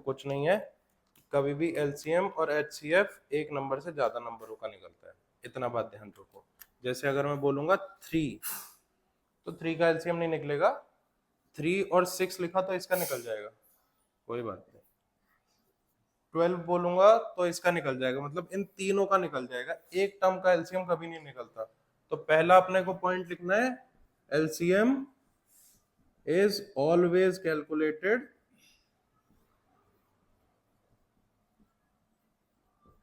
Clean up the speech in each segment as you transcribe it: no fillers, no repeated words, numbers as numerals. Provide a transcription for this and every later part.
कुछ नहीं है, कभी भी एलसीएम और एचसीएफ एक नंबर से ज्यादा नंबरों का निकलता है, इतना बात ध्यान रखो। जैसे अगर मैं बोलूंगा 3, तो 3 का एलसीएम नहीं निकलेगा, 3 और 6 लिखा तो इसका निकल जाएगा, कोई बात नहीं। 12 बोलूंगा तो इसका निकल जाएगा, मतलब इन तीनों का निकल जाएगा, एक टर्म का एलसीएम कभी नहीं निकलता। तो पहला अपने को पॉइंट लिखना है, LCM is always calculated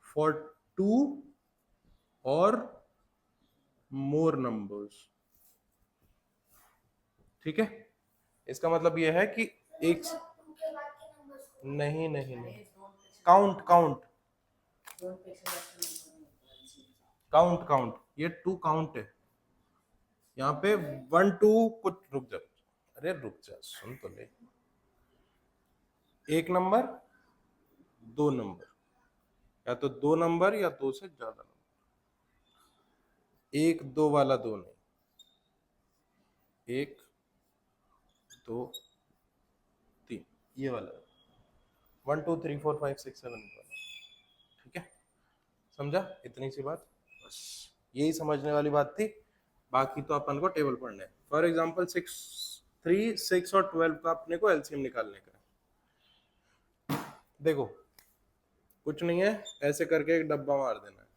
for 2 और मोर नंबर्स। ठीक है, इसका मतलब यह है कि एक नहीं नहीं नहीं, काउंट काउंट काउंट काउंट, ये 2 काउंट है यहाँ पे, 1 2 कुछ, रुक जा, अरे रुक जा, सुन तो ले। एक नंबर, 2 नंबर, या तो 2 नंबर या 2 से ज्यादा नंबर, 1 2 वाला 2 नहीं, 1 2 3 ये वाला, 1 2 3 4 5 6 7 वाला। ठीक है, समझा? इतनी सी बात, बस यही समझने वाली बात थी, बाकी तो अपन को टेबल पढ़ना है। फॉर एग्जांपल 6 3 6 और 12 का अपने को एलसीएम निकालने का है। देखो कुछ नहीं है, ऐसे करके एक डब्बा मार देना है,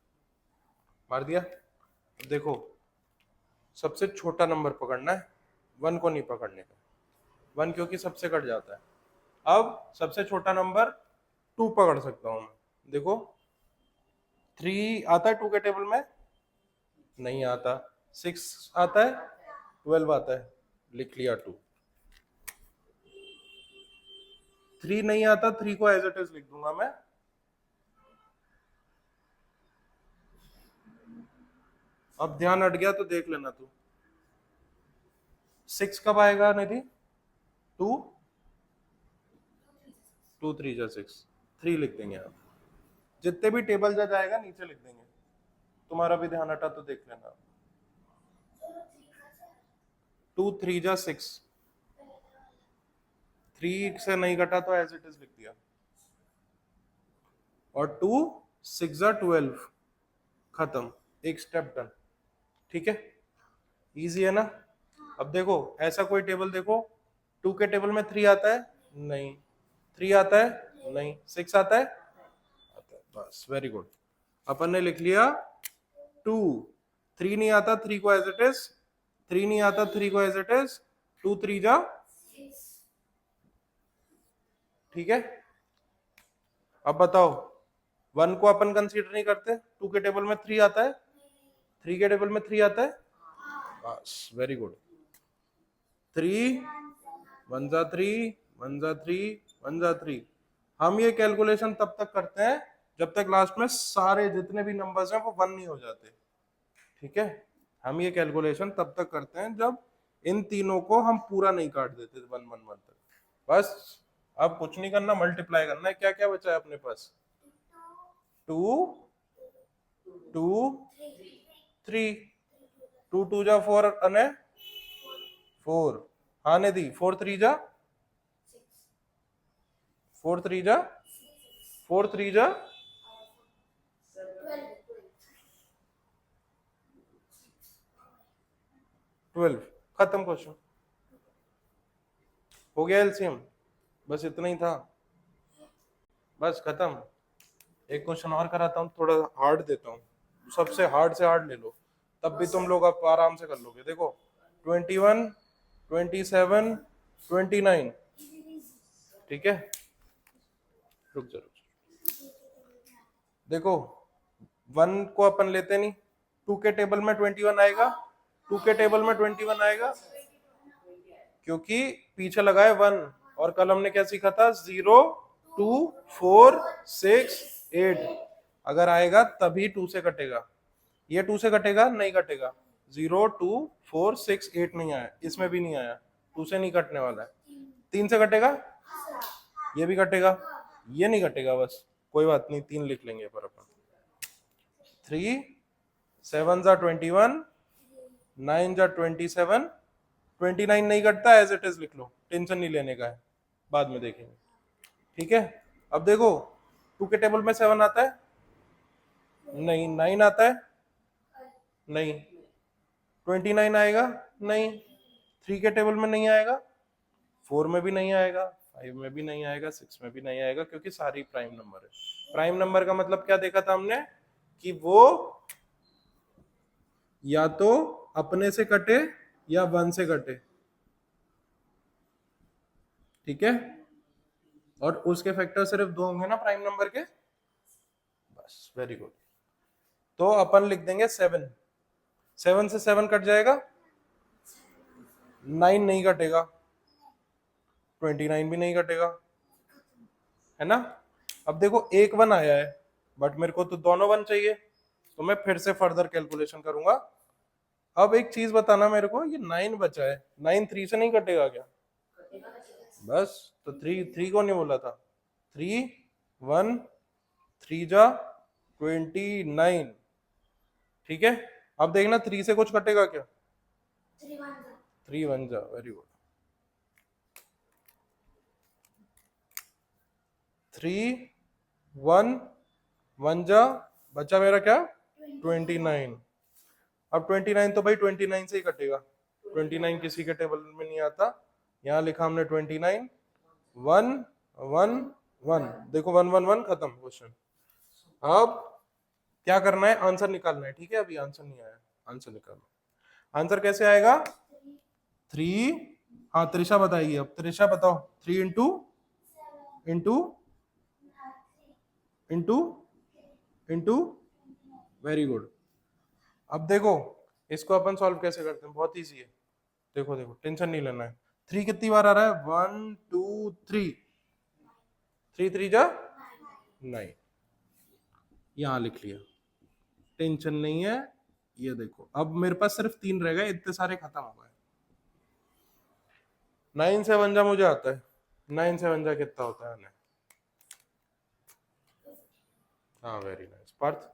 मार दिया। देखो सबसे छोटा नंबर पकड़ना है, 1 को नहीं पकड़ने का, 1 क्योंकि सबसे कट जाता है। अब सबसे छोटा नंबर 2 पकड़ सकता हूं मैं, देखो 3 आता है 2 के टेबल में, नहीं आता, 6 आता है, 12 आता है, लिख लिया 2। 3 नहीं आता, 3 को एज इट इज लिख दूंगा मैं। अब ध्यान हट गया तो देख लेना तू, 6 कब आएगा निधि? 2 2 3 जा 6, 3 लिख देंगे आप, जितने भी टेबल जा जाएगा नीचे लिख देंगे, तुम्हारा भी ध्यान हटा तो देख लेना। 2 3 जा 6, 3 से नहीं घटा तो एज इट इज लिख दिया, और 2 6 जा 12, खत्म, एक स्टेप डन। ठीक है, इजी है ना? अब देखो ऐसा कोई टेबल देखो, 2 के टेबल में 3 आता है, नहीं, 3 आता है, नहीं, 6 आता है, आता है, बस वेरी गुड, अपन ने लिख लिया 2। 3 नहीं आता, 3 को एज इट इज, 3 नहीं आता, 3 को एज इट इज, 2 3 जा, ठीक है। अब बताओ 1 को अपन कंसीडर नहीं करते, 2 के टेबल में 3 आता है, 3 के टेबल में 3 आता है, बस वेरी गुड, 3 1 जा 3 1 जा 3 1 जा 3। हम ये कैलकुलेशन तब तक करते हैं जब तक लास्ट में सारे जितने भी नंबर्स हैं वो 1 नहीं हो जाते। ठीक है, हम ये कैलकुलेशन तब तक करते हैं जब इन तीनों को हम पूरा नहीं काट देते 1 1 1 तक। बस अब कुछ नहीं करना, मल्टीप्लाई करना है। क्या क्या बचा है अपने पास? 2 2 3, 2 2 जा 4 अने 4, हाँ ने दी 4 3 जा 4 3 जा 4 3 जा 12, खत्म क्वेश्चन, हो गया एलसीएम, बस इतना ही था, बस खत्म। एक क्वेश्चन और कराता हूँ, थोड़ा हार्ड देता हूँ, सबसे हार्ड से हार्ड ले लो, तब भी तुम लोग अब आराम से कर लोगे। देखो 21 27 29, ठीक है, रुक जा, देखो 1 को अपन लेते नहीं, 2 के टेबल में 21 आएगा, 2 के टेबल में 21 आएगा क्योंकि पीछे लगा है 1, और कल हमने क्या सीखा था? 0 2 4 6 8, अगर आएगा तभी 2 से कटेगा, ये 2 से कटेगा नहीं कटेगा, 0 2 4 6 8 नहीं आया, इसमें भी नहीं आया, 2 से नहीं कटने वाला है, 3 से कटेगा, ये भी कटेगा, ये नहीं कटेगा, बस कोई बात नहीं, 3 लिख लेंगे पर अपन। 3 7 जा 21, 9 जा 27, 29 नहीं कटता, एज इट इज लिख लो, टेंशन नहीं लेने का है, बाद में देखेंगे। ठीक है, अब देखो 2 के टेबल में 7 आता है, नहीं। 9 आता है, नहीं। 29 आएगा, नहीं। 3 के टेबल में नहीं आएगा, 4 में भी नहीं आएगा, 5 में भी नहीं आएगा, 6 में भी नहीं आएगा, क्योंकि सारी प्राइम नंबर है। प्राइम नंबर का मतलब क्या देखा था हमने कि वो या तो अपने से कटे या 1 से कटे, ठीक है। और उसके फैक्टर सिर्फ 2 होंगे ना प्राइम नंबर के, बस, वेरी गुड। तो अपन लिख देंगे 7। 7 से 7 कट जाएगा, 9 नहीं कटेगा, 29 भी नहीं कटेगा, है ना। अब देखो एक 1 आया है, बट मेरे को तो दोनों 1 चाहिए, तो मैं फिर से फर्दर कैलकुलेशन करूंगा। अब एक चीज बताना मेरे को, ये 9 बचा है, 9 3 से नहीं कटेगा क्या? बस, तो 3 को नहीं बोला था, 3 1 3 जा 29, ठीक है। अब देखना 3 से कुछ कटेगा क्या? 3 1 जा, वेरी गुड। 3 1 1 जा, बचा मेरा क्या? 29। अब 29 तो भाई 29 से ही कटेगा, 29 किसी के टेबल में नहीं आता। यहाँ लिखा हमने 29, 1 1 1, देखो 1 1 1 खत्म क्वेश्चन। अब क्या करना है? आंसर निकालना है, ठीक है। अभी आंसर नहीं आया, आंसर निकालना। आंसर कैसे आएगा? 3, हाँ त्रिशा बताएगी। अब त्रिशा बताओ, 3 into into into into, very good. अब देखो इसको अपन सॉल्व कैसे करते हैं, बहुत इजी है। देखो देखो, टेंशन नहीं लेना है। 3 कितनी बार आ रहा है? 1 2 3, 3 3 जा 9, यहां लिख लिया, टेंशन नहीं है। ये देखो अब मेरे पास सिर्फ 3 रह गए, इतने सारे खत्म हो गए। 9 से 1 जा मुझे आता है, 9 से 1 जा कितना होता है? हाँ, वेरी नाइस पार्थ।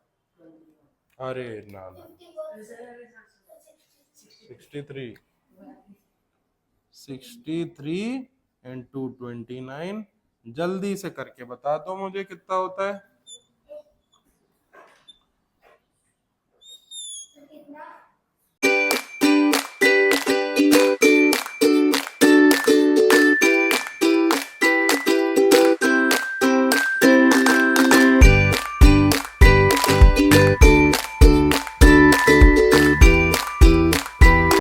अरे ना ना, 63, 63 इंटू 29, जल्दी से करके बता दो मुझे कितना होता है।